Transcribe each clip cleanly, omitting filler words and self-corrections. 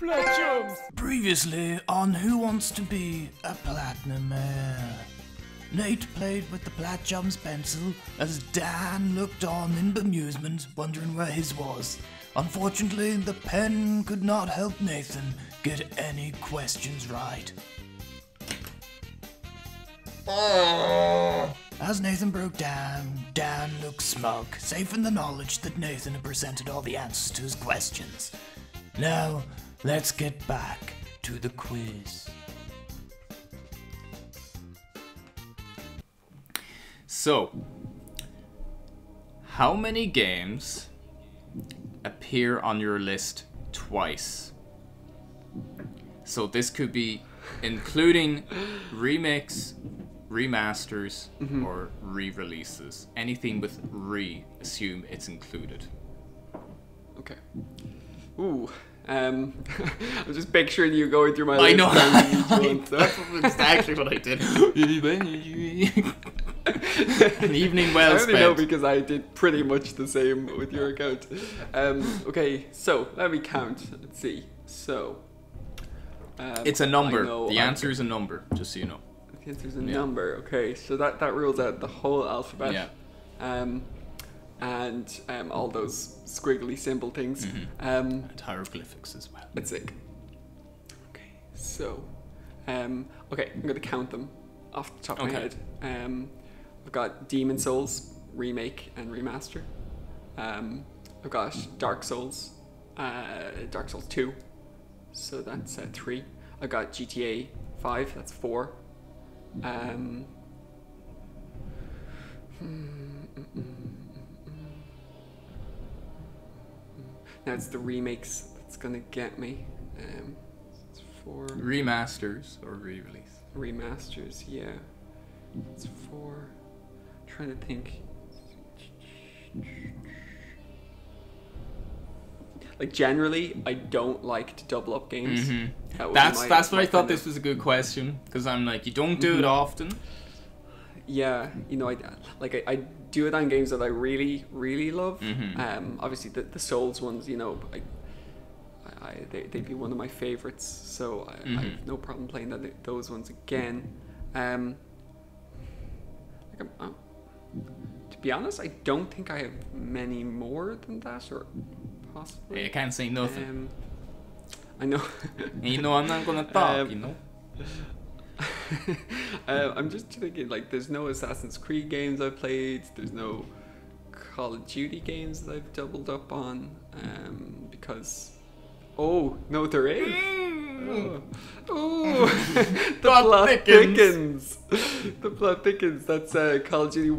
Platchums! Previously on Who Wants to Be a Platinumaire? Nate played with the Platchums pencil as Dan looked on in bemusement, wondering where his was. Unfortunately, the pen could not help Nathan get any questions right. As Nathan broke down, Dan looked smug, safe in the knowledge that Nathan had presented all the answers to his questions. Now, let's get back to the quiz. So, how many games appear on your list twice? So this could be including remakes, remasters, or re-releases. Anything with re, assume it's included. Okay. Ooh. I'm just picturing you going through my I list. know. That's actually what I did. An evening well I spent. only know because I did pretty much the same with your account. Okay, so let me count. Let's see. So. It's a number. The answer is a number, just so you know. The answer is a number. Okay, so that rules out the whole alphabet. Yeah. And all those squiggly symbol things. And hieroglyphics as well. That's sick. Okay, so, okay, I'm gonna count them off the top of my head. I've got Demon Souls remake and remaster. I've got Dark Souls 2, so that's 3. I've got GTA 5, that's 4. Now it's the remakes that's gonna get me. It's 4 Remasters or re-release. remasters. Yeah, it's 4. Trying to think. Like generally, I don't like to double up games. That's what I thought this was a good question, because I'm like, you don't do it often. Yeah, you know, I do it on games that I really, really love. Obviously, the Souls ones, you know, they'd be one of my favorites. So I have no problem playing those ones again. To be honest, I don't think I have many more than that, or possibly. Hey, I can't say nothing. I know. You know, I'm not gonna talk. You know. I'm just thinking, like, there's no Assassin's Creed games I've played. There's no Call of Duty games that I've doubled up on. Because, oh no, there is. Oh, the plot thickens. The plot thickens. That's Call of Duty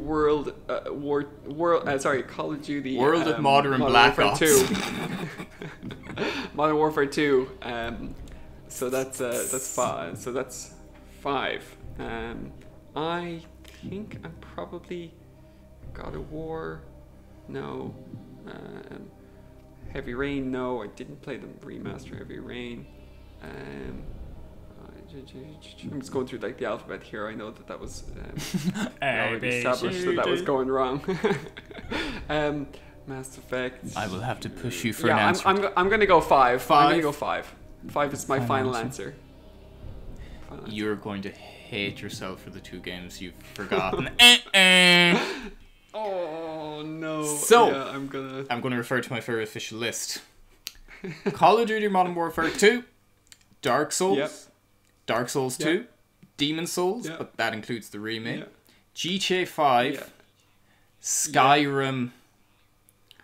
Call of Duty World of Modern Black Warfare Ops 2. Modern Warfare 2. So that's 5. So that's 5. I think I'm probably God of War. No. Heavy Rain. No, I didn't play the remaster Heavy Rain. I'm just going through like the alphabet here. I know that was already established that was going wrong. Mass Effect. I will have to push you for an answer. I'm gonna go 5. I'm gonna go 5. 5 is my final answer. You're going to hate yourself for the 2 games you've forgotten. Oh no. So yeah, I'm gonna refer to my favorite official list. Call of Duty Modern Warfare 2, Dark Souls, Dark Souls 2, Demon Souls, but that includes the remake, GTA 5, Skyrim,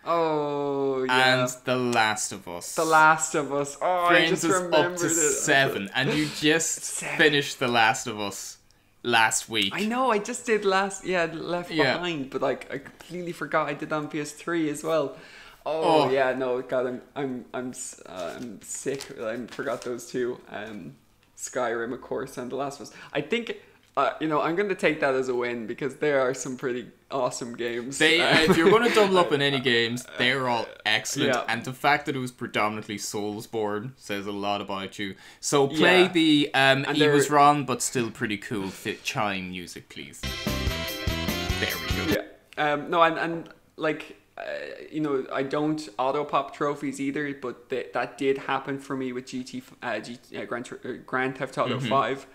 oh yeah, and The Last of Us. The Last of Us. Oh, I just remembered up to it. 7, and you just finished The Last of Us last week. I know, I just did Left Behind, but like I completely forgot I did on PS3 as well. Oh yeah, no, God, I'm sick. I forgot those 2. Skyrim, of course, and The Last of Us. I think, you know, I'm going to take that as a win because there are some pretty awesome games. If you're going to double up in any games, they're all excellent. Yeah. And the fact that it was predominantly Soulsborne says a lot about you. So play the he was wrong, but still pretty cool chime music, please. There we go. Yeah. No, and like, you know, I don't auto pop trophies either, but that did happen for me with Grand Theft Auto 5.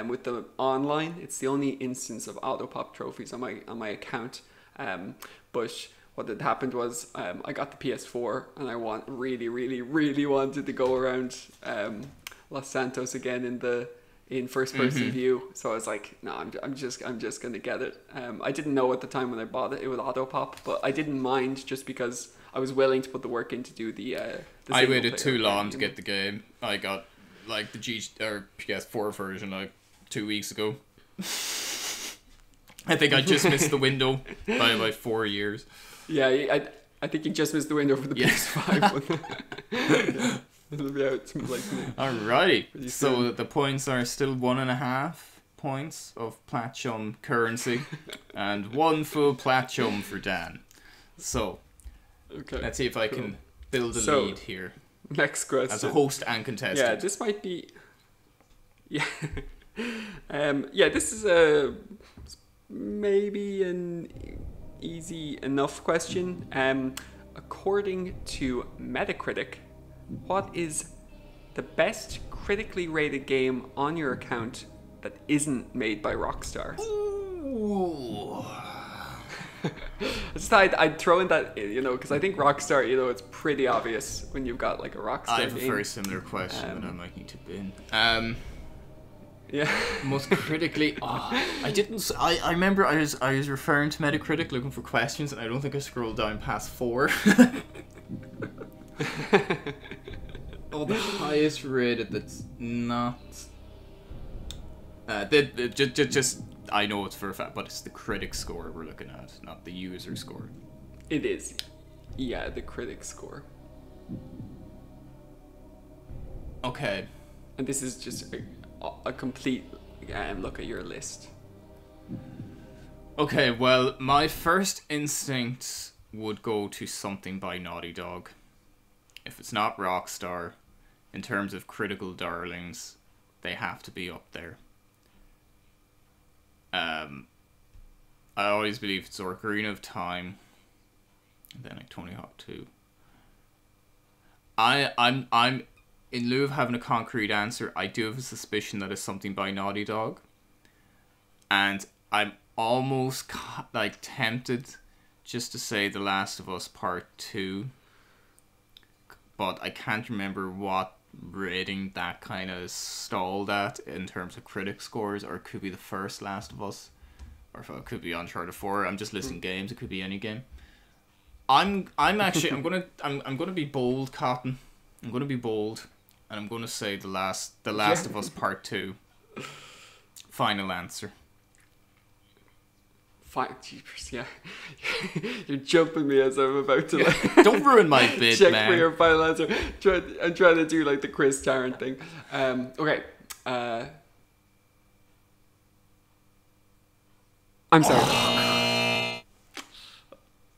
With the online, it's the only instance of auto pop trophies on my account. But what had happened was I got the PS4 and I really wanted to go around Los Santos again in first person view. So I was like, no, I'm just gonna get it. I didn't know at the time when I bought it would auto pop, but I didn't mind just because I was willing to put the work in to do the I waited too long to get the game. I got like the PS4 version like 2 weeks ago. I think I just missed the window by about 4 years. Yeah, I think you just missed the window for the PS5 one. It'll be out like alrighty. So the points are still 1.5 points of Platchum currency and 1 full Platchum for Dan. So let's see if I can build a lead here. Next question. As a host and contestant. Yeah, this might be. Yeah. This is maybe an easy enough question. According to Metacritic, what is the best critically rated game on your account that isn't made by Rockstar? Ooh. I'd throw in that, you know, because I think Rockstar, you know, it's pretty obvious when you've got like a Rockstar I have game. a very similar question that I might need to bin. Yeah. Most critically, I remember I was referring to Metacritic looking for questions, and I don't think I scrolled down past 4. The highest rated that's not. Just I know it's for a fact, but it's the critic score we're looking at, not the user score. It is, yeah, the critic score. Okay. And this is just a complete look at your list. Okay, well, my first instinct would go to something by Naughty Dog. If it's not Rockstar, in terms of critical darlings, they have to be up there. I always believe it's Ocarina of Time, and then like Tony Hawk 2. I'm in lieu of having a concrete answer, I do have a suspicion that it's something by Naughty Dog, and I'm almost like tempted just to say The Last of Us Part 2, but I can't remember what rating that kind of stalled at in terms of critic scores, or it could be the first Last of Us, or if it could be Uncharted 4. I'm just listing games, it could be any game. I'm gonna be bold, Cotton. I'm gonna be bold, and I'm gonna say The Last of Us Part 2. Final answer. Jeepers, yeah. You're jumping me as I'm about to don't ruin my bid, check man. for your final answer. I'm trying to do like the Chris Tarrant thing. Okay. I'm sorry.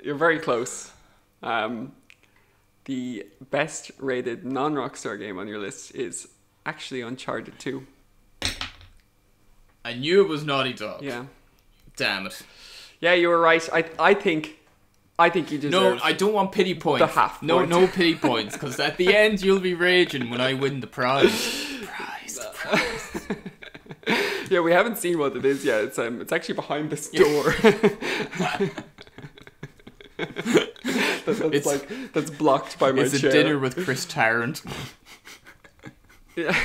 You're very close. The best rated non-Rockstar game on your list is actually Uncharted 2. I knew it was Naughty Dog. Yeah. Damn it. Yeah, you were right. I think you deserve. No, I don't want pity points. The half point. No pity points, because at the end you'll be raging when I win the prize. Prize. Yeah, we haven't seen what it is yet. It's actually behind this door. That's blocked by my chair. It's a dinner with Chris Tarrant. Yeah.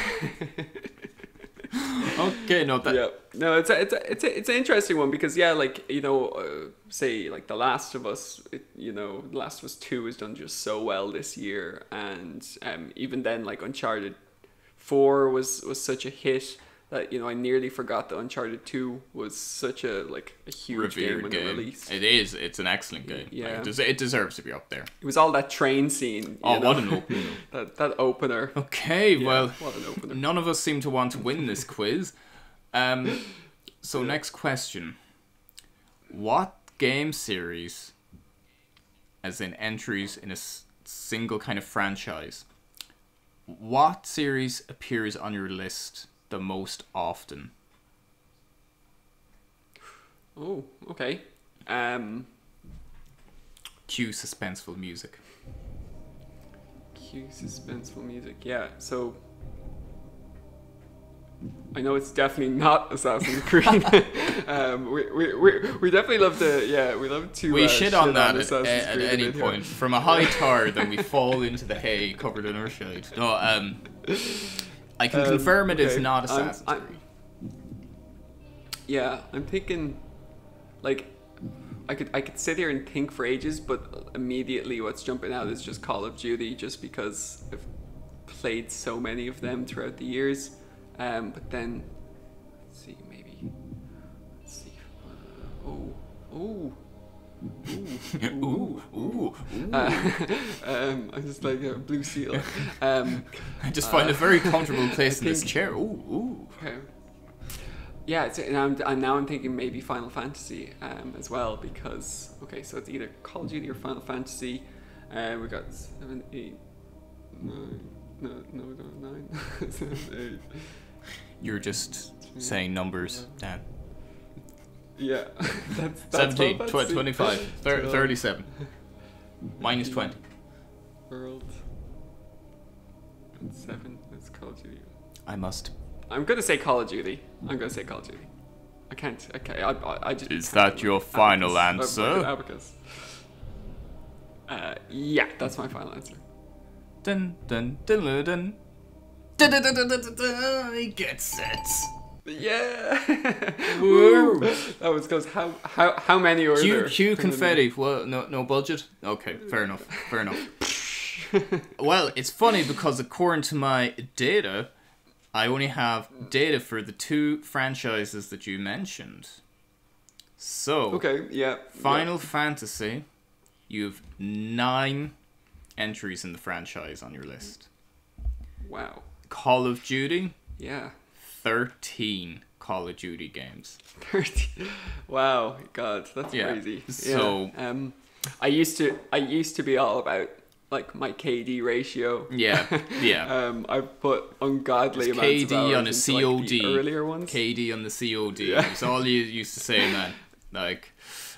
Okay, no, that. Yeah, no, it's an interesting one because like, you know, say like The Last of Us, The Last of Us 2 has done just so well this year, and even then like Uncharted 4 was such a hit that, you know, I nearly forgot that Uncharted 2 was such a huge game when it released. It is. It's an excellent game. Yeah, like, it deserves to be up there. It was all that train scene. What an opener! that opener. Okay, yeah, well, what an opener. None of us seem to want to win this quiz. So next question: what game series, as in entries in a single kind of franchise, what series appears on your list the most often? Oh, okay. Cue suspenseful music. Cue suspenseful music. Yeah. So I know it's definitely not Assassin's Creed. We definitely love to we love to we shit on that at any point from a high tower. Then we fall into the hay covered in our shade. No, I can confirm it is not Assassin's Creed. Yeah, I'm thinking, like, I could sit here and think for ages, but immediately what's jumping out is just Call of Duty, just because I've played so many of them throughout the years. But then, let's see, maybe, let's see. I'm just like a blue seal. I just find a very comfortable place in this chair. Okay. Yeah, and now I'm thinking maybe Final Fantasy as well, because so it's either Call of Duty or Final Fantasy. We got 7, 8, 9. No, 9. 7, 8. You're just saying numbers, Dan. Yeah, that's 17, 25, 37. Minus 20. World. 7. That's Call of Duty. I'm gonna say Call of Duty. I can't. Okay. I just. Is that your final answer? Abacus. Yeah, that's my final answer. Dun dun dun dun dun. Dun dun dun dun dun dun. He gets it. Yeah. Woo. That was close. How many were there? Cue confetti. Well, no budget. Okay, fair enough. Well, it's funny because according to my data, I only have data for the 2 franchises that you mentioned. So, Final Fantasy, you have 9 entries in the franchise on your list. Wow. Call of Duty, 13 Call of Duty games. 13. Wow, God, that's crazy. So, I used to be all about like my KD ratio. Yeah. I've put ungodly amounts KD of hours on a COD. Like, the earlier ones. KD on the COD. Yeah. That's all you used to say, man. Like,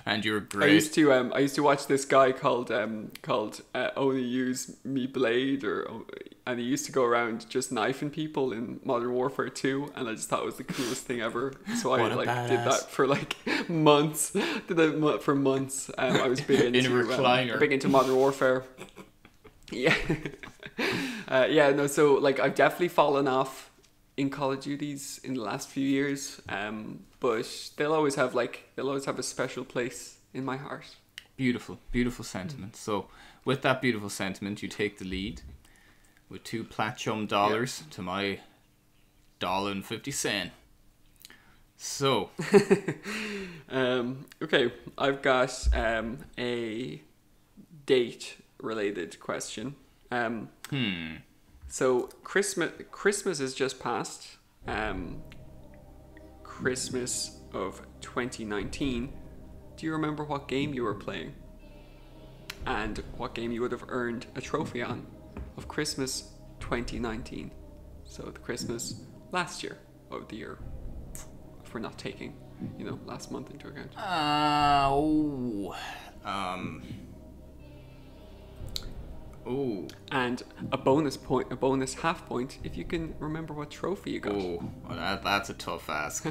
and you're great. I used to watch this guy called Only Use Me Blade, and he used to go around just knifing people in Modern Warfare 2, and I just thought it was the coolest thing ever. So I did that for like months. I was big into in a recliner. Big into Modern Warfare. Yeah. So like I've definitely fallen off in Call of Duties in the last few years, but they'll always have a special place in my heart. Beautiful sentiment. So with that beautiful sentiment, you take the lead with 2 Platchum dollars to my $1.50. So okay, I've got a date related question. So Christmas is just past. Christmas of 2019. Do you remember what game you were playing? And what game you would have earned a trophy on of Christmas 2019? So the Christmas last year of the year. If we're not taking, last month into account. And a bonus half point if you can remember what trophy you got. Well, that's a tough ask.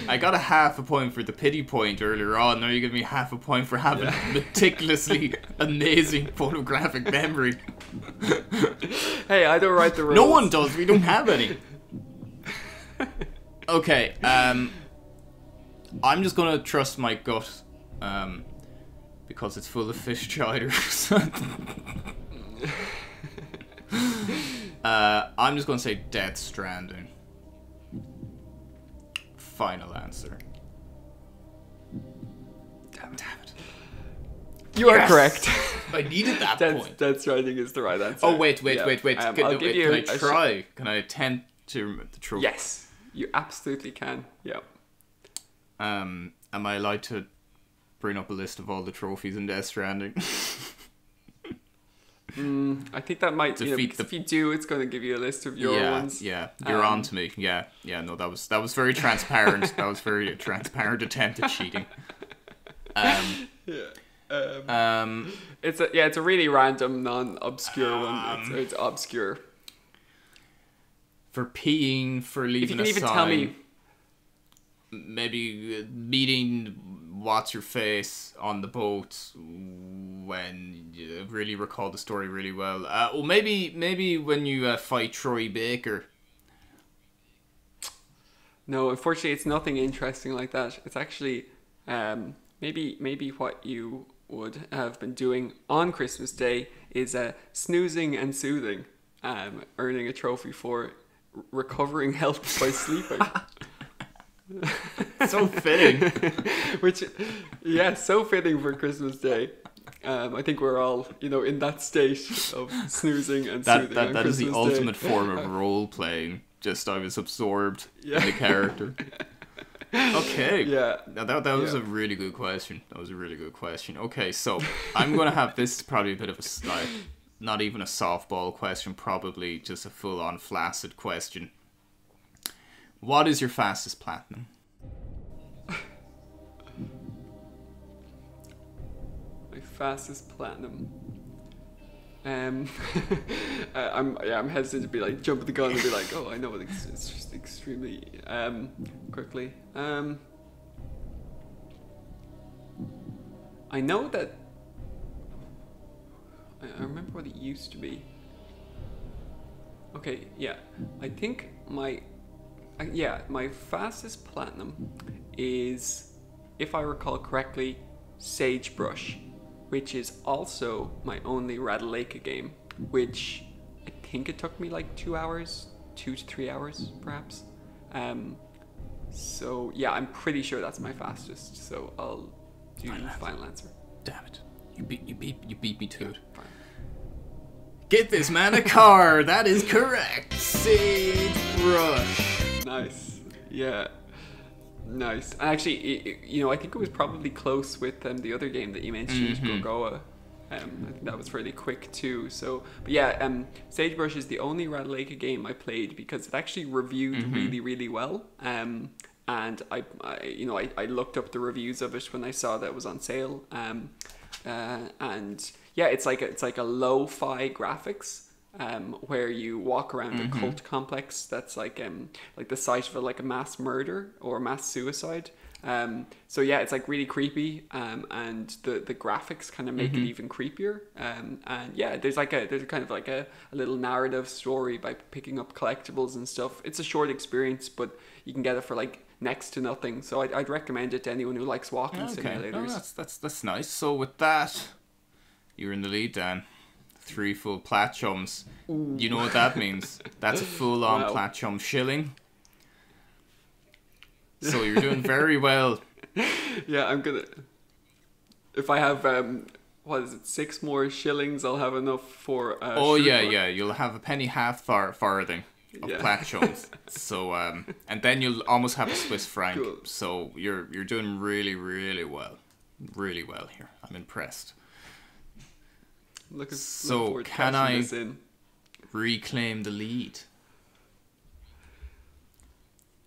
I got a half a point for the pity point earlier on. Now you give me half a point for having meticulously amazing photographic memory. Hey, I don't write the rules. No one does. We don't have any. Okay. I'm just gonna trust my gut. Because it's full of fish chiders. I'm just going to say Death Stranding. Final answer. Damn it. You are correct. I needed that point. Death Stranding is the right answer. Oh, wait. Can I try? Can I attempt to remember the trophy? Yes, you absolutely can. Yeah. Am I allowed to bring up a list of all the trophies in Death Stranding? I think that might if you do, it's going to give you a list of your ones. Yeah, you're on to me. Yeah. No, that was very transparent. That was very transparent attempt at cheating. Yeah. It's a really random, non-obscure one. It's obscure. For peeing, for leaving If you can a even sign, tell me, maybe meeting what's your face on the boat when you really recall the story really well. Or maybe when you fight Troy Baker. no, unfortunately, it's nothing interesting like that. It's actually maybe what you would have been doing on Christmas Day is snoozing and soothing, earning a trophy for recovering health by sleeping. So fitting. Which, yeah, so fitting for Christmas Day. I think we're all, in that state of snoozing and soothing on that is the Christmas ultimate Day. form of role playing. Just I was absorbed in the character. Okay. Yeah. Now that was a really good question. Okay, so I'm gonna have this probably a bit of a not even a softball question, probably just a full-on flaccid question. What is your fastest platinum? My fastest platinum. I'm hesitant to be like jump the gun and be like, oh, I know it. It's just extremely quickly. I know that. I remember what it used to be. Okay, yeah, I think my fastest platinum is, if I recall correctly, Sagebrush, which is also my only Radalaika game, which I think it took me like 2 hours, 2 to 3 hours perhaps. So yeah, I'm pretty sure that's my fastest. So I'll do final answer. Damn it! You beat me to it. Fine. Get this man a car. That is correct. Sagebrush. Nice. Yeah. Nice. And actually, I think it was probably close with the other game that you mentioned, Gorgoa. I think that was fairly quick too. So, but yeah, Sagebrush is the only Radalaika game I played because it actually reviewed really, really well. And I looked up the reviews of it when I saw that it was on sale. And yeah, it's like a lo-fi graphics. Where you walk around a cult complex that's like the site of a mass murder or mass suicide. So yeah, it's like really creepy, and the graphics kind of make it even creepier. And yeah, there's kind of like a little narrative story by picking up collectibles and stuff. It's a short experience, but you can get it for like next to nothing. So I'd recommend it to anyone who likes walking simulators. Oh, that's nice. So with that, you're in the lead, Dan. 3 full Platchums. Ooh. You know what that means? That's a full-on Wow. Platchum shilling. So you're doing very well. Yeah, I'm gonna. If I have 6 more shillings, I'll have enough for. Yeah. You'll have a penny half farthing of Platchums. So and then you'll almost have a Swiss franc. Cool. So you're doing really, really well, here. I'm impressed. Looking So forward to can cashing I this in. reclaim the lead?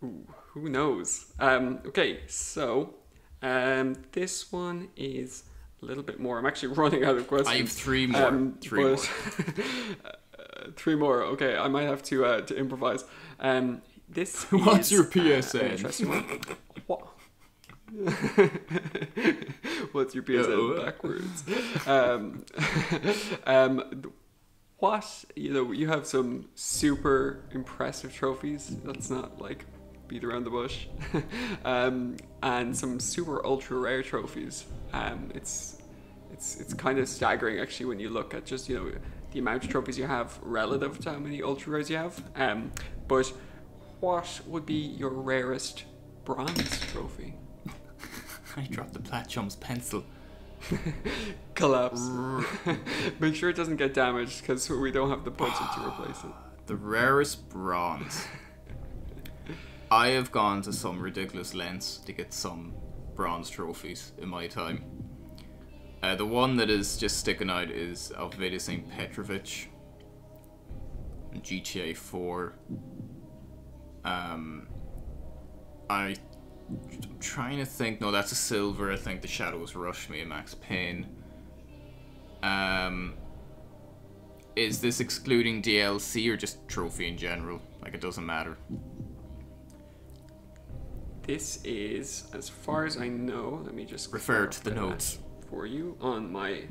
Ooh, who knows? Okay, so this one is a little bit more. I'm actually running out of questions. I have 3 more. 3 more. 3 more. Okay, I might have to improvise. This What's is, your PSN? an interesting one. What? What's your PSN backwards? What, you have some super impressive trophies. Let's not like beat around the bush. And some super ultra rare trophies. It's kind of staggering actually when you look at just the amount of trophies you have relative to how many ultra rares you have. But what would be your rarest bronze trophy? I dropped the Platchums pencil. Collapse. Make sure it doesn't get damaged because we don't have the budget to replace it. The rarest bronze. I have gone to some ridiculous lengths to get some bronze trophies in my time. The one that is just sticking out is Alveda St. Petrovich in GTA 4. I I'm trying to think. No, that's a silver. I think the Shadows Rush Me and Max Payne. Is this excluding DLC or just trophy in general? Like, it doesn't matter. This is, as far as I know, let me just refer to the notes for you on my.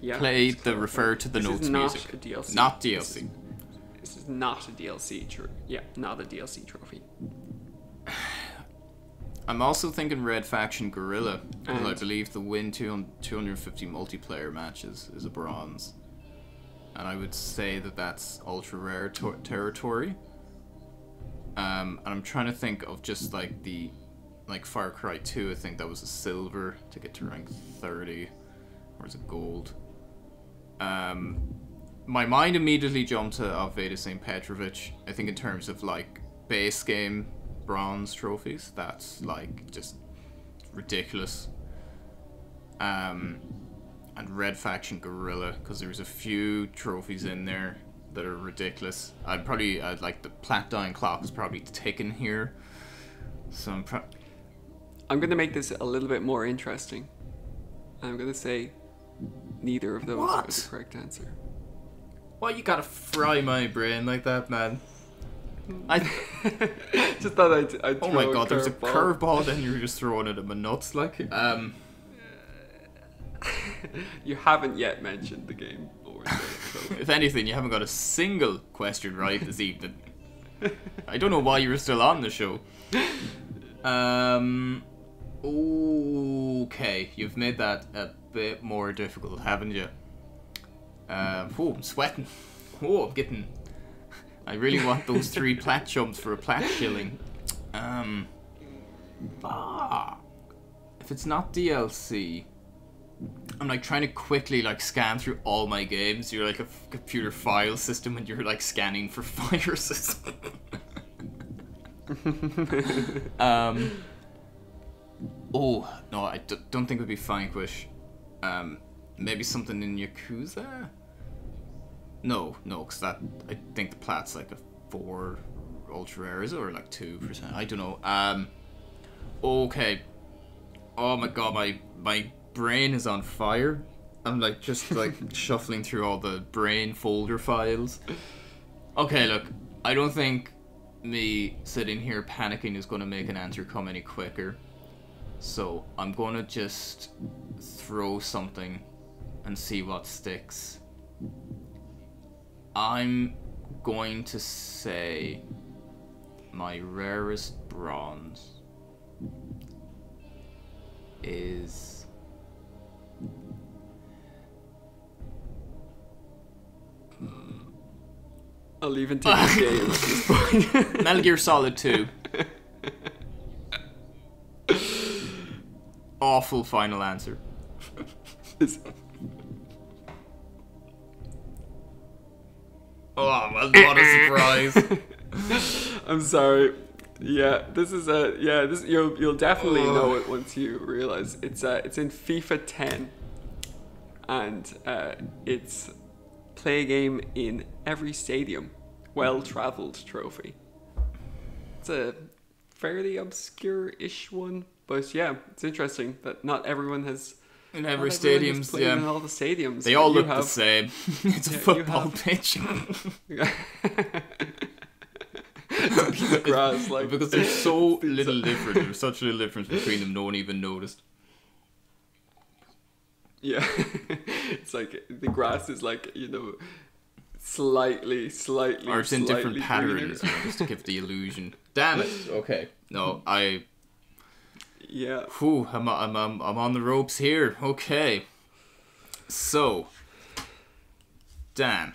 Yeah. Play the refer to the notes music. Not a DLC. Not DLC. This is not a DLC. Not a DLC trophy. I'm also thinking Red Faction Gorilla, because I believe the win 250 multiplayer matches is a bronze. And I would say that that's ultra rare territory. And I'm trying to think of just like Far Cry 2, I think that was a silver to get to rank 30, or is it gold? My mind immediately jumped to Aveda St. Petrovic. I think in terms of like base game bronze trophies, that's like just ridiculous. And Red Faction Gorilla, because there's a few trophies in there that are ridiculous. I'd like the Platine Clock is probably taken here. So I'm gonna make this a little bit more interesting. I'm gonna say neither of those are the correct answer. Why you gotta fry my brain like that, man? I just thought I'd oh my god, there's a curveball, then you're just throwing it at my nuts, like. You haven't yet mentioned the game. If anything, you haven't got a single question right this evening. I don't know why you were still on the show. Okay, you've made that a bit more difficult, haven't you? Oh, I'm sweating. Oh, I'm getting. I really want those 3 Platchums for a plat shilling. If it's not DLC, I'm like trying to quickly like scan through all my games. You're like a computer file system and you're like scanning for viruses. Oh no, I don't think it would be Vanquish. Maybe something in Yakuza. No, because I think the plat's like a 4 ultra rare, is it, or like 2%? I don't know. Okay. Oh my god, my brain is on fire. I'm like just like shuffling through all the brain folder files. Okay, look, I don't think me sitting here panicking is going to make an answer come any quicker. So I'm going to just throw something and see what sticks. I'm going to say my rarest bronze is I'll even take the game at this point. Metal Gear Solid 2. Awful final answer. Oh, well, what a surprise. I'm sorry. Yeah, this is this you'll definitely know it once you realize it's in FIFA 10, and it's play a game in every stadium, well-traveled trophy. It's a fairly obscure-ish one, but yeah, it's interesting that not everyone has. In every stadium, yeah. In all the stadiums, they all look the same. It's a football pitch. It's a piece of grass, like, because there's so little difference. There's such little difference between them. No one even noticed. Yeah, it's like the grass is like, you know, slightly, or it's in different greener. patterns, just to give the illusion. Damn it. Okay. No, Yeah. Whew, I'm on the ropes here. Okay. So, Dan,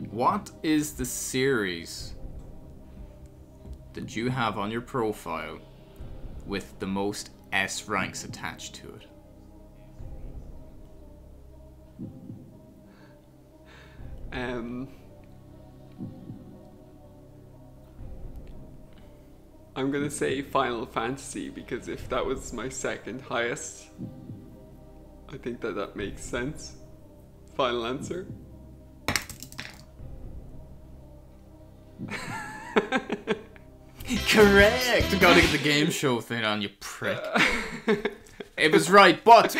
what is the series that you have on your profile with the most S ranks attached to it? I'm gonna say Final Fantasy, because if that was my second highest, I think that makes sense. Final answer. correct. Gotta get the game show thing on, you prick. It was right, but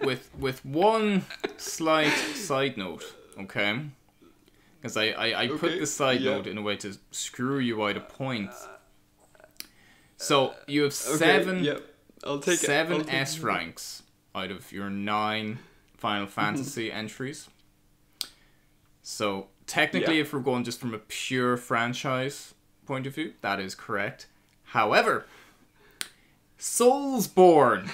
with one slight side note, okay? Because I put the side note in a way to screw you out of points. So you have seven S ranks out of your 9 Final Fantasy entries. So technically, if we're going just from a pure franchise point of view, that is correct. However, Soulsborne,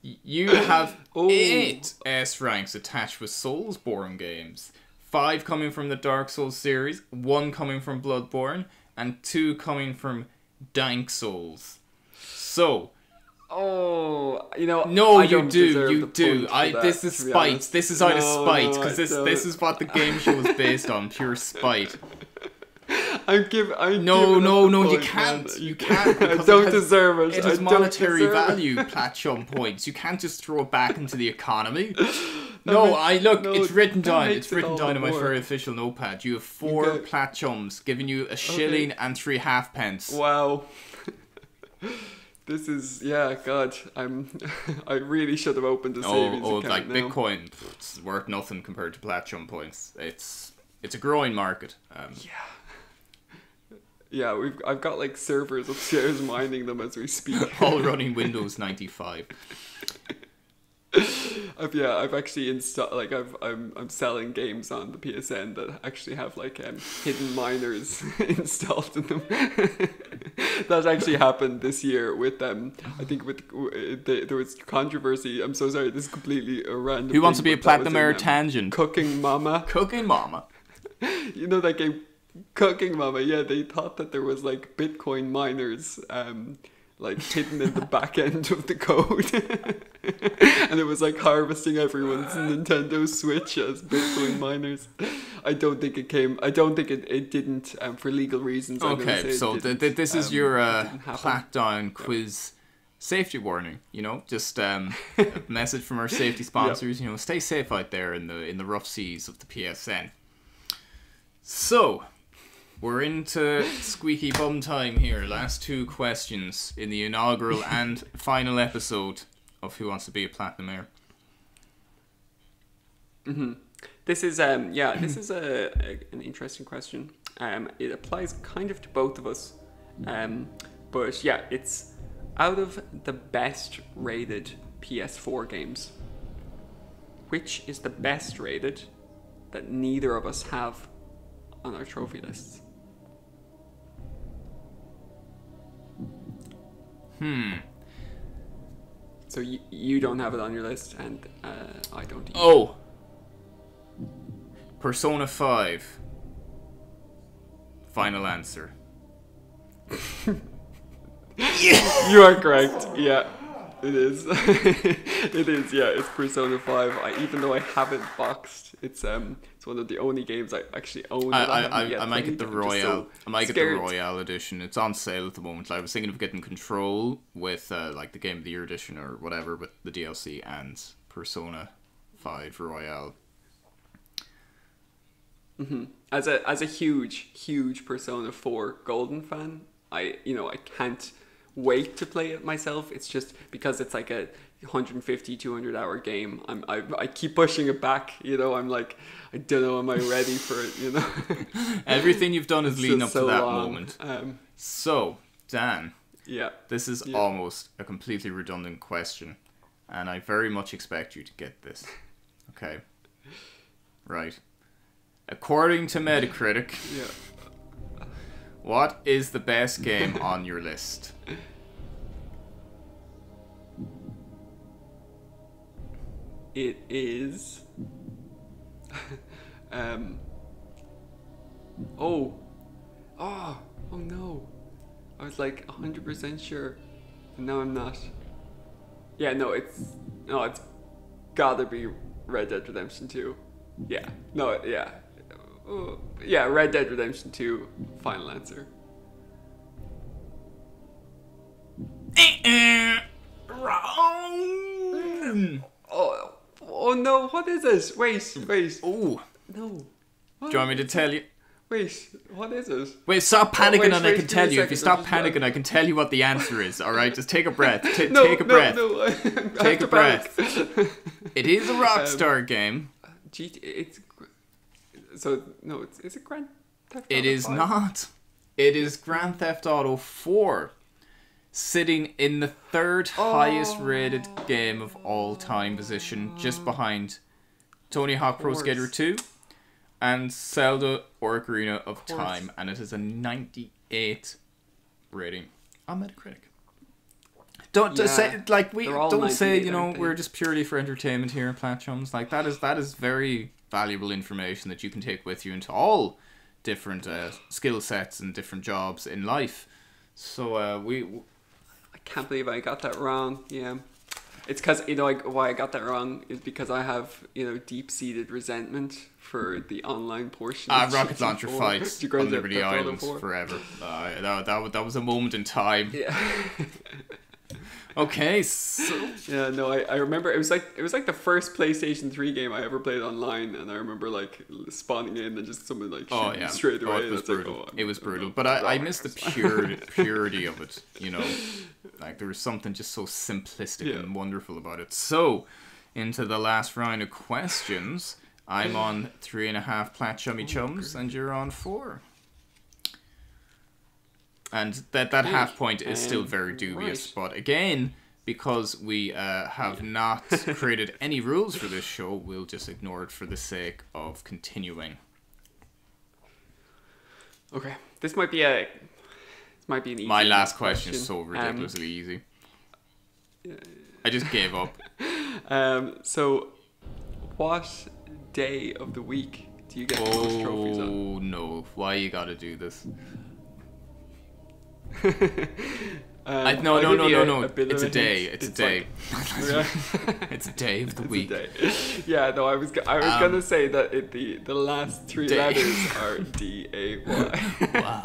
you have 8 S ranks attached with Soulsborne games. 5 coming from the Dark Souls series, 1 coming from Bloodborne, and 2 coming from Dank Souls. So, no, you do. This is spite. This is out of spite, because this is what the game show is based on, pure spite. No, you can't. You can't. I don't deserve it. It has monetary value, Platchum points. You can't just throw it back into the economy. It's written down. It's written down in my very official notepad. You have 4 Platchums, giving you a shilling and 3 halfpence. Wow. This is, God, I really should have opened a savings account like now. Bitcoin, it's worth nothing compared to Platchum points. It's a growing market. I've got like servers upstairs mining them as we speak. All running Windows 95. I've actually installed, like, I'm selling games on the PSN that actually have like hidden miners installed in them. That actually happened this year with I think there was controversy. I'm so sorry, this is completely a random. Who wants to be a Platinumaire tangent? Cooking Mama. You know that game, Cooking Mama? Yeah, they thought that there was like Bitcoin miners like hidden in the back end of the code. And it was like harvesting everyone's Nintendo Switch as Bitcoin miners. I don't think it didn't for legal reasons. Okay, so this is your Platdown quiz safety warning, just a message from our safety sponsors. Stay safe out there in the rough seas of the PSN. So, we're into squeaky bum time here. Last 2 questions in the inaugural and final episode of Who Wants to Be a Platinumaire. This is an interesting question. It applies kind of to both of us, but yeah, it's out of the best rated PS4 games, which is the best rated that neither of us have on our trophy lists? So you don't have it on your list, and I don't either. Persona 5. Final answer. You are correct. Yeah, it is. It is. Yeah, it's Persona 5. Even though I haven't boxed, it's one of the only games I actually own. I might get the Royale. I might get the Royale edition. It's on sale at the moment. I was thinking of getting Control with like the Game of the Year edition or whatever with the DLC and Persona 5 Royale. As a huge Persona 4 Golden fan, I can't wait to play it myself. It's just because it's like a 150-200 hour game. I keep pushing it back. I'm like, I don't know, am I ready for it? Everything you've done is leading up to that long. moment. So Dan, yeah, this is almost a completely redundant question, and I very much expect you to get this. Okay, right. According to Metacritic, what is the best game on your list? It is oh no, I was like 100% sure, and now I'm not. It's gotta be Red Dead Redemption 2. Red Dead Redemption 2, final answer. Wrong. Oh no, what is this? Wait. Oh. No. Do you want me to tell you? Wait, what is it? Wait, stop panicking and I can give tell me a you. If you second, stop panicking, I can tell you what the answer is. All right, just take a breath. No, take a breath. No, Take a breath. It is a Rockstar game. It's so no. Is it Grand Theft Auto It is 5? not. It is Grand Theft Auto 4, sitting in the third highest rated game of all time position, just behind Tony Hawk Pro Skater 2 and Zelda Ocarina of Time, and it is a 98 rating on Metacritic. Don't just say don't say we're just purely for entertainment here in Platchums. Like that is very valuable information that you can take with you into all different skill sets and different jobs in life. So I can't believe I got that wrong. Yeah. It's because, why I got that wrong is because I have, deep-seated resentment for the online portion. Rocket Launcher fights on Liberty Island forever. That was a moment in time. Yeah. Okay, so... Yeah, no, I remember it was like the first PlayStation 3 game I ever played online, and I remember spawning in and just someone shooting straight away. It was brutal. It was brutal, but I missed the purity of it, Like there was something just so simplistic and wonderful about it. So, into the last round of questions, I'm on 3.5 Platchummy Chums, and you're on 4. And that half point is still very dubious. Right. But again, because we have not created any rules for this show, we'll just ignore it for the sake of continuing. Okay, this might be an easy My last question is so ridiculously easy. I just gave up. So, what day of the week do you get the most trophies on? Oh no! Why you gotta do this? No. It's a day. It's a day. It's a day of the week. Yeah, no, I was gonna say that the last 3 letters are DAY. Wow.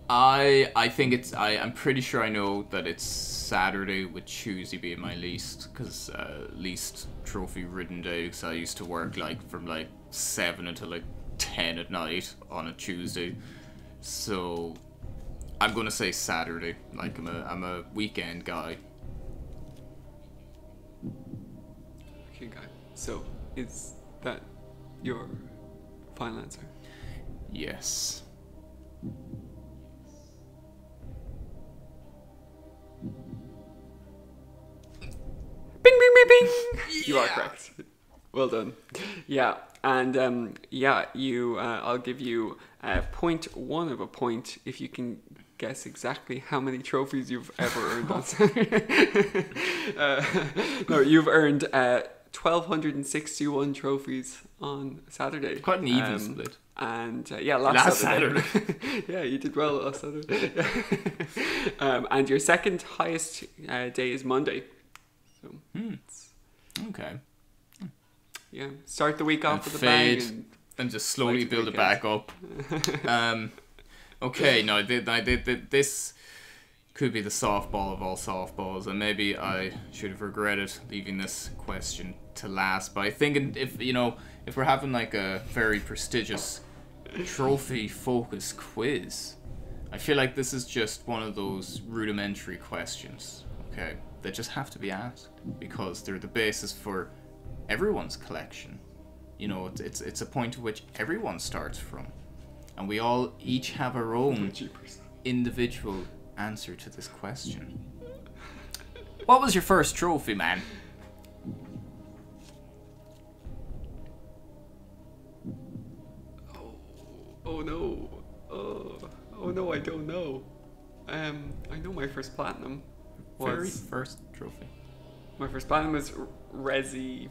I think it's I'm pretty sure I know that it's Saturday, with Tuesday being my least trophy ridden day, because I used to work from 7 until 10 at night on a Tuesday. So I'm gonna say Saturday. I'm a weekend guy. Okay, guy. So is that your final answer? Yes. Bing, bing, bing, bing. Yeah. You are correct. Well done. Yeah, and you. I'll give you 0.1 of a point if you can guess exactly how many trophies you've ever earned on Saturday. No, you've earned 1,261 trophies on Saturday. Quite an even split. And last Saturday. Yeah, you did well last Saturday. And your second highest day is Monday. So, okay. Yeah, start the week off with a bang and just slowly build it back up. Okay, now this could be the softball of all softballs, and maybe I should have regretted leaving this question to last. But I think if we're having a very prestigious trophy-focused quiz, I feel like this is just one of those rudimentary questions. Okay, that just have to be asked because they're the basis for everyone's collection. It's a point at which everyone starts from, and we all each have our own individual answer to this question. What was your first trophy, man? Oh no. Oh no, I don't know. I know my first platinum was... Very first trophy. My first platinum was Resi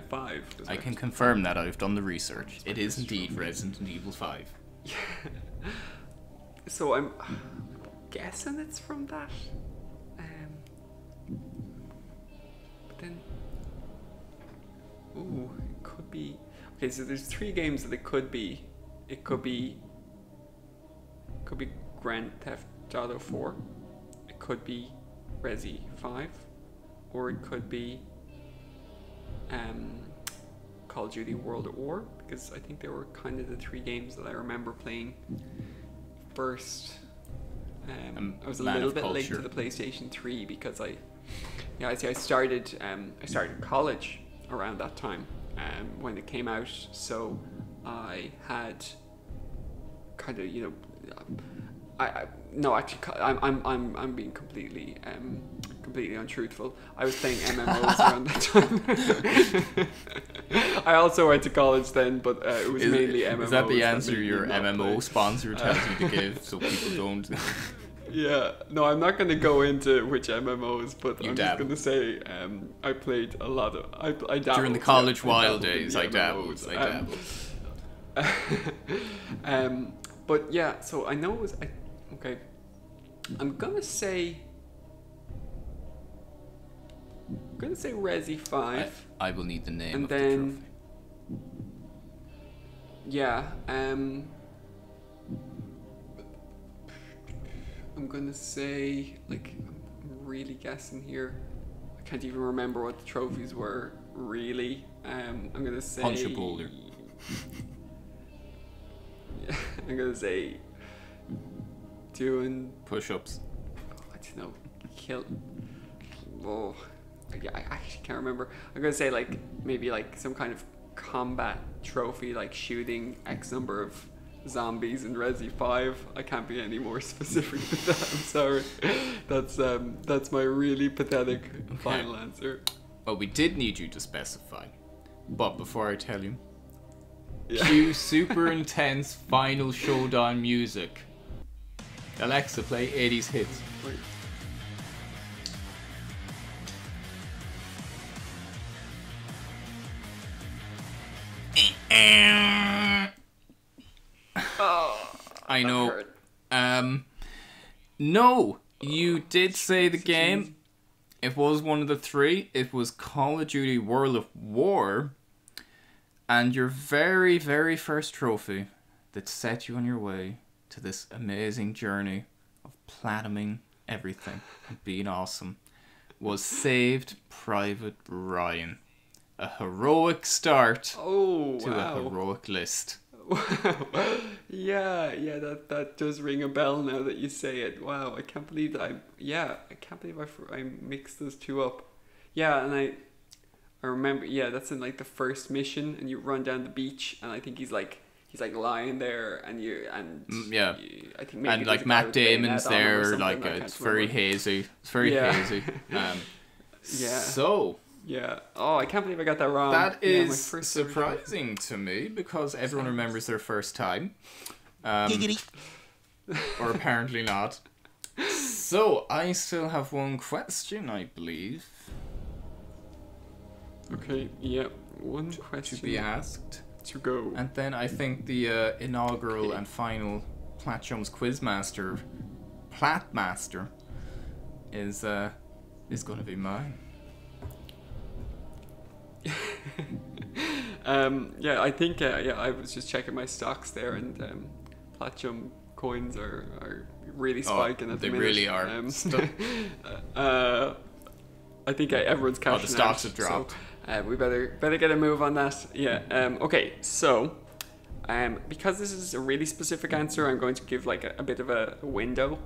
5. I can confirm that. I've done the research. It is indeed Resident Evil 5. Yeah. So I'm guessing it's from that. But then... Ooh, it could be... Okay, so there's 3 games that it could be. It could be Grand Theft Auto 4. It could be Resi 5. Or it could be Call of Duty World at War, because I think they were kind of the 3 games that I remember playing first. I was a little bit late to the PlayStation 3 because I started college around that time when it came out, so I had kind of, you know, I'm being completely untruthful. I was playing MMOs around that time. I also went to college then, but it was mainly MMOs. Is that the answer your MMO sponsor tells you to give, so people don't? Yeah, no, I'm not going to go into which MMOs, but I'm just going to say I played a lot of. I dabbled during the college wild days. I dabbled. But yeah, so I know it was okay. I'm gonna say Resi 5. I will need the name and of then, the trophy. Yeah, I'm gonna say, like, I'm really guessing here. I can't even remember what the trophies were, really. I'm gonna say... Punch a boulder. Yeah, I'm gonna say... Doing... Push-ups. I don't know. Kill... Oh... Yeah, I actually can't remember. I'm gonna say, like, maybe, like, some kind of combat trophy, like shooting X number of zombies in Resi 5. I can't be any more specific than that. I'm sorry. That's my really pathetic final answer. Well, we did need you to specify, but before I tell you, cue super intense final showdown music. Alexa, play 80s hits. Wait. Oh, I know. No, you did say the game. It was one of the 3. It was Call of Duty World of War. And your very, very first trophy that set you on your way to this amazing journey of platinuming everything and being awesome was Saved Private Ryan. A heroic start to a heroic list. Yeah, that does ring a bell now that you say it. Wow, I can't believe that I mixed those 2 up. Yeah, and I remember, yeah, that's in like the first mission, and you run down the beach, and I think he's like lying there, and I think maybe and like Matt Damon's there, like it's very hazy. It's very hazy. Yeah. So. Yeah. Oh, I can't believe I got that wrong. That is surprising to me because everyone remembers their first time. Or apparently not. So, I still have one question, I believe. Okay, yeah. One question to be asked. To go. And then I think the inaugural and final Platchums Quizmaster, Platmaster, is going to be mine. Yeah, I think I was just checking my stocks there, and Platchum coins are really spiking at the minute. They really are. I think everyone's cashing out. The stocks have dropped. So, we better get a move on that. Yeah. Okay. So, because this is a really specific answer, I'm going to give like a bit of a window.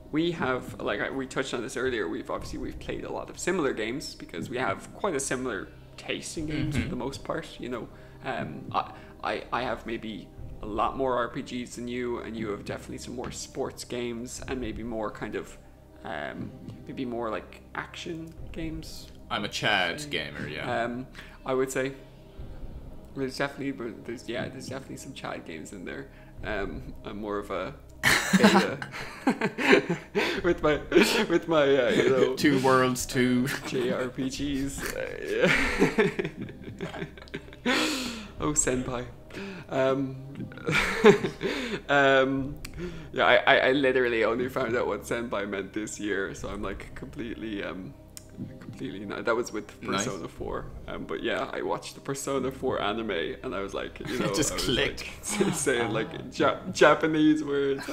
We have, like we touched on this earlier, we've played a lot of similar games because we have quite a similar taste in games for the most part. You know, I have maybe a lot more RPGs than you, and you have definitely some more sports games and maybe more kind of maybe more like action games. I'm a Chad gamer, yeah. I would say there's definitely some Chad games in there. I'm more of a beta with my you know, 2 Worlds 2 JRPGs. Oh, senpai. Yeah, I literally only found out what senpai meant this year, so I'm like completely not. That was with Persona 4. But yeah, I watched the Persona 4 anime, and I was like, you know, it just clicked. Like, saying like Japanese words.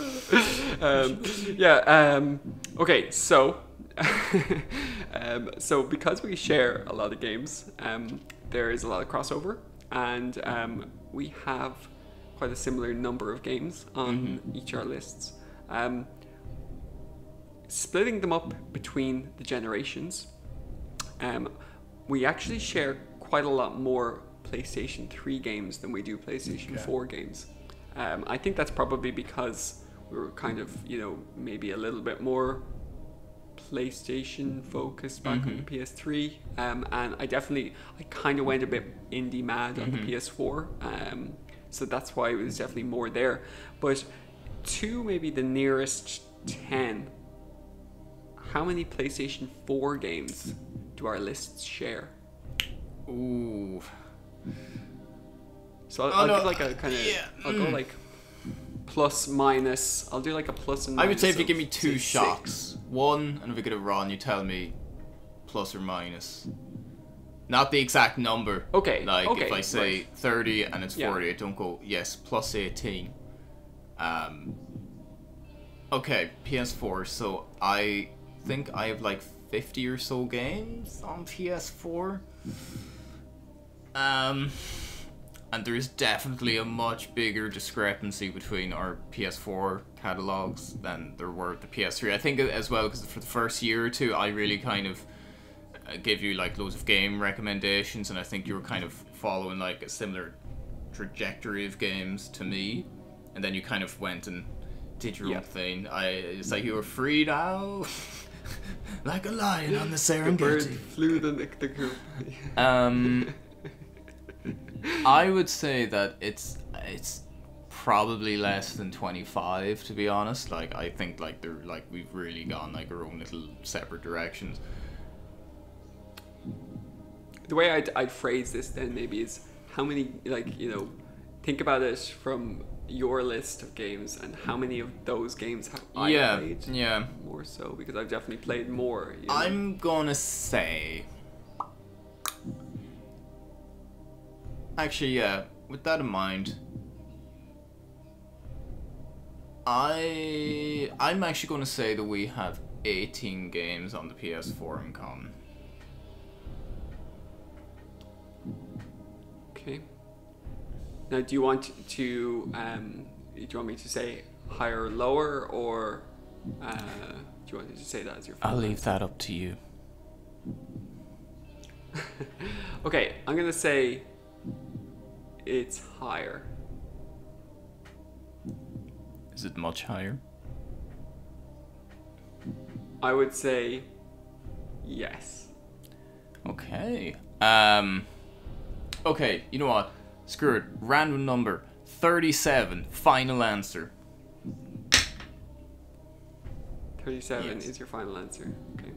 Okay, so so because we share a lot of games, there is a lot of crossover, and we have quite a similar number of games on each of our lists. Splitting them up between the generations, we actually share quite a lot more PlayStation 3 games than we do PlayStation 4 games. I think that's probably because we were kind of, maybe a little bit more PlayStation focused back on the PS3, and I kind of went a bit indie mad on the PS4, so that's why it was definitely more there. But to maybe the nearest 10, how many PlayStation 4 games do our lists share? Ooh. So I'll give like a kind of, I'll go like plus minus. I'll do like a plus and minus. I would say if you give me two 6. shocks, one, and if we get it wrong, you tell me plus or minus. Not the exact number. Okay. Like okay, if I say right. 30 and it's 40, I don't go, yes, plus 18. Okay, PS4. So I think I have like 50 or so games on PS4. And there's definitely a much bigger discrepancy between our PS4 catalogs than there were the PS3. I think as well because for the first year or two, I really kind of gave you like loads of game recommendations, and I think you were kind of following like a similar trajectory of games to me, and then you kind of went and did your own thing. It's like you were free now. Like a lion on the Serengeti. The bird flew the coop. I would say that it's probably less than 25, to be honest. Like I think like we've really gone like our own little separate directions. The way I'd phrase this then maybe is how many, like, think about it from your list of games and how many of those games have I played? Yeah. More so, because I've definitely played more. I'm gonna say. Actually, yeah. With that in mind, I'm actually gonna say that we have 18 games on the PS4 in common. Okay. Now, do you want me to say higher or lower, or do you want me to say that as your? I'll leave that up to you. Okay, I'm gonna say it's higher. Is it much higher? I would say yes. Okay. Okay, you know what? Screw it. Random number. 37. Final answer. 37 Yes. is your final answer. Okay.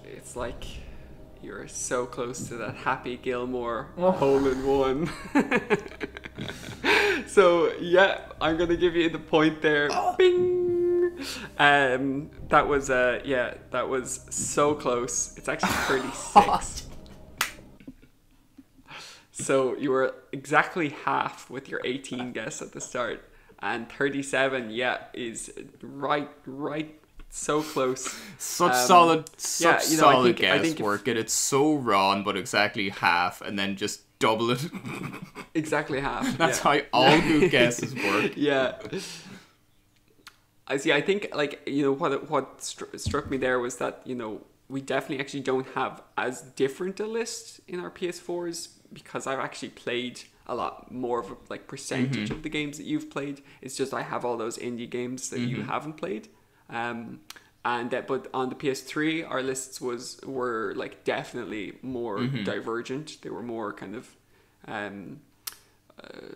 It's like you're so close to that Happy Gilmore hole in one. So yeah, I'm gonna give you the point there. Bing. That was so close. It's actually 36. So you were exactly half with your 18 guess at the start, and 37, is right, so close. Such solid I guess think work. It's so wrong, but exactly half, and then just double it. Exactly half. That's how all good guesses work. Yeah. I see. I think what struck me there was that we definitely actually don't have as different a list in our PS4s, because I've actually played a lot more of a percentage of the games that you've played. It's just I have all those indie games that you haven't played. But on the PS3, our lists were definitely more divergent. They were more kind of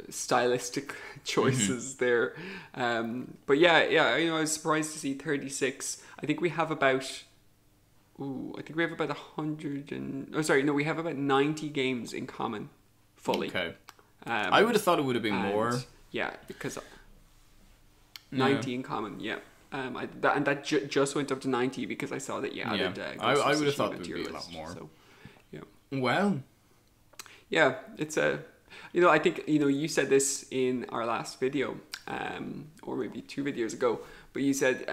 stylistic choices there. But I was surprised to see 36. I think we have about 100 we have about 90 games in common fully. Okay. I would have thought it would have been more. Yeah, because 90 in common, yeah. That just went up to 90 because I saw that you added. I would have thought it would be a lot more. So, yeah. Well. Yeah, it's a. I think you said this in our last video, or maybe 2 videos ago. But you said,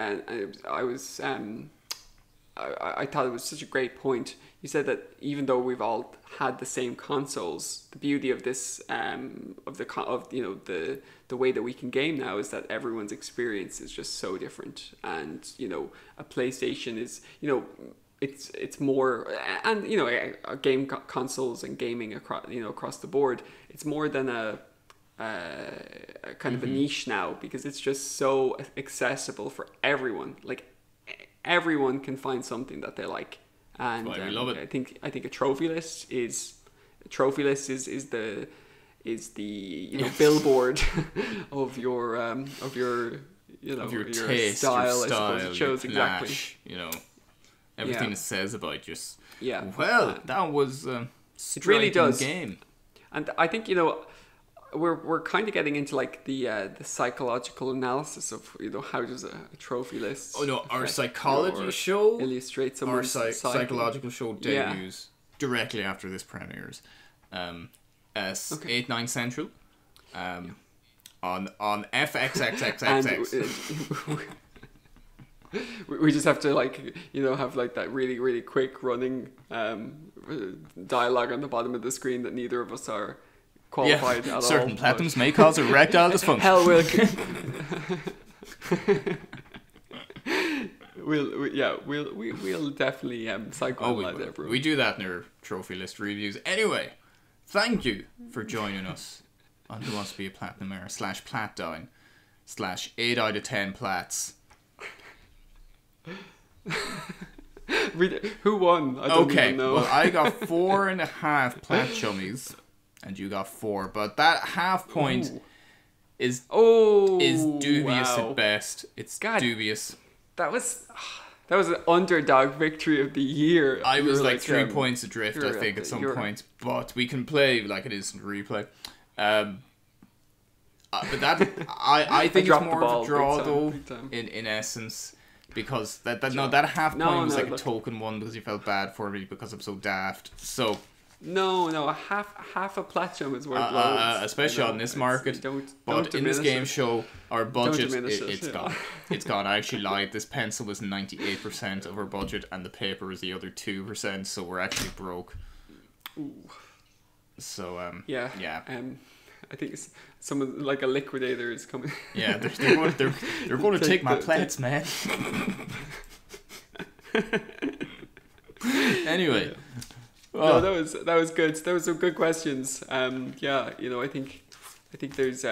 I thought it was such a great point. You said that even though we've all had the same consoles, the beauty of this the way that we can game now is that everyone's experience is just so different. And a PlayStation is it's more, and game consoles and gaming across the board, it's more than a kind of a niche now, because it's just so accessible for everyone. Like everyone can find something that they like, and we love it. I think a trophy list is the billboard of your taste, style. your I suppose it shows your exactly. clash, everything it says about just. Yeah. Well, that was it really does. Game. And I think we're kind of getting into like the psychological analysis of how does a trophy list. Oh no, our psychology show illustrates our psychological show debuts directly after this premieres. 8/9 Central. On FXXXXX. We just have to have like that really, really quick running dialogue on the bottom of the screen that neither of us are qualified at all. Certain Platchums may cause erectile dysfunction. Hell, we'll definitely psychoanalyze everyone. We do that in our trophy list reviews. Anyway, thank you for joining us on Who Wants to Be a Platinumaire /Platdown /8 out of 10 Plats. Who won? I don't even know. Well, I got 4.5 Platchummies, and you got 4. But that half point is dubious at best. It's dubious. That was an underdog victory of the year. I was like 3 points adrift, I think, at some point. But we can play like an instant replay. But that I think it's more of a draw though. In essence. Because that half point was like a token one because you felt bad for me because I'm so daft. So no, half a Platchum is worth loads. Especially on this market. But in this game show, our budget it's gone. It's gone. I actually lied. This pencil was 98% of our budget, and the paper was the other 2%. So we're actually broke. Ooh. So yeah. I think someone like a liquidator is coming. Yeah, they're going to take my plats, man. Anyway, no, that was good. That was some good questions. I think there's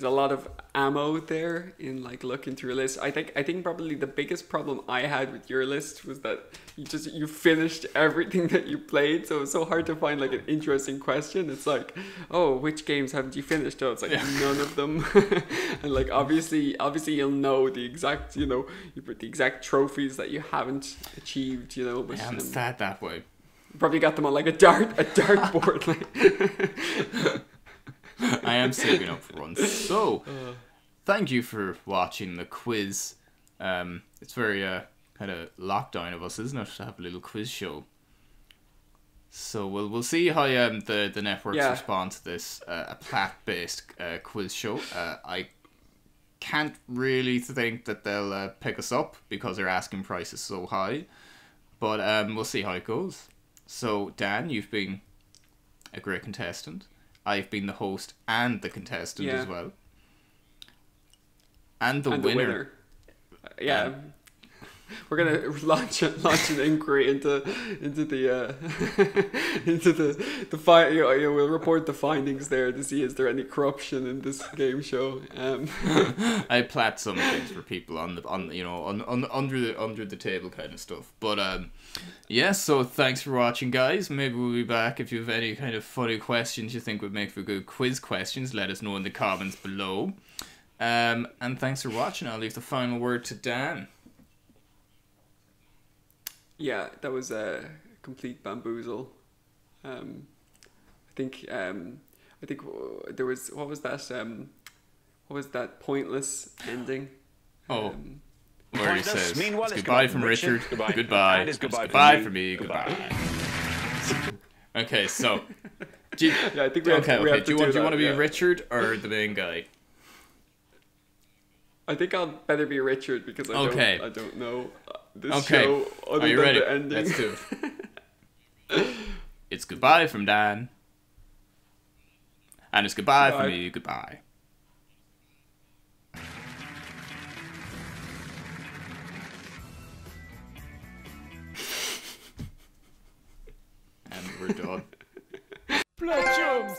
a lot of ammo there in like looking through a list. I think probably the biggest problem I had with your list was that you finished everything that you played, so it's so hard to find like an interesting question. It's like, oh, which games haven't you finished? Oh, it's like none of them. And like obviously you'll know the exact the exact trophies that you haven't achieved. But, I haven't sat that way. Probably got them on like a dartboard. Like. I am saving up for one. So, thank you for watching the quiz. It's very kind of lockdown of us, isn't it, to have a little quiz show? So we'll see how the networks respond to this a plat-based quiz show. I can't really think that they'll pick us up because their asking price is so high, but we'll see how it goes. So Dan, you've been a great contestant. I've been the host and the contestant as well. And the winner. Yeah. We're gonna launch an inquiry into the we'll report the findings there to see is there any corruption in this game show. I plat some things for people under the table kind of stuff. But so thanks for watching, guys. Maybe we'll be back. If you have any kind of funny questions you think would make for good quiz questions, let us know in the comments below. And thanks for watching. I'll leave the final word to Dan. Yeah, that was a complete bamboozle. I think there was what was that pointless ending? Where he says goodbye from Richard. Goodbye. And goodbye from me. Goodbye. Okay, so do you want to be Richard or the main guy? I think I'll better be Richard because I don't know. this show. Other Are you than ready? The ending. Let's do it. It's goodbye from Dan. And it's goodbye from me. Goodbye. And we're done. Platchums!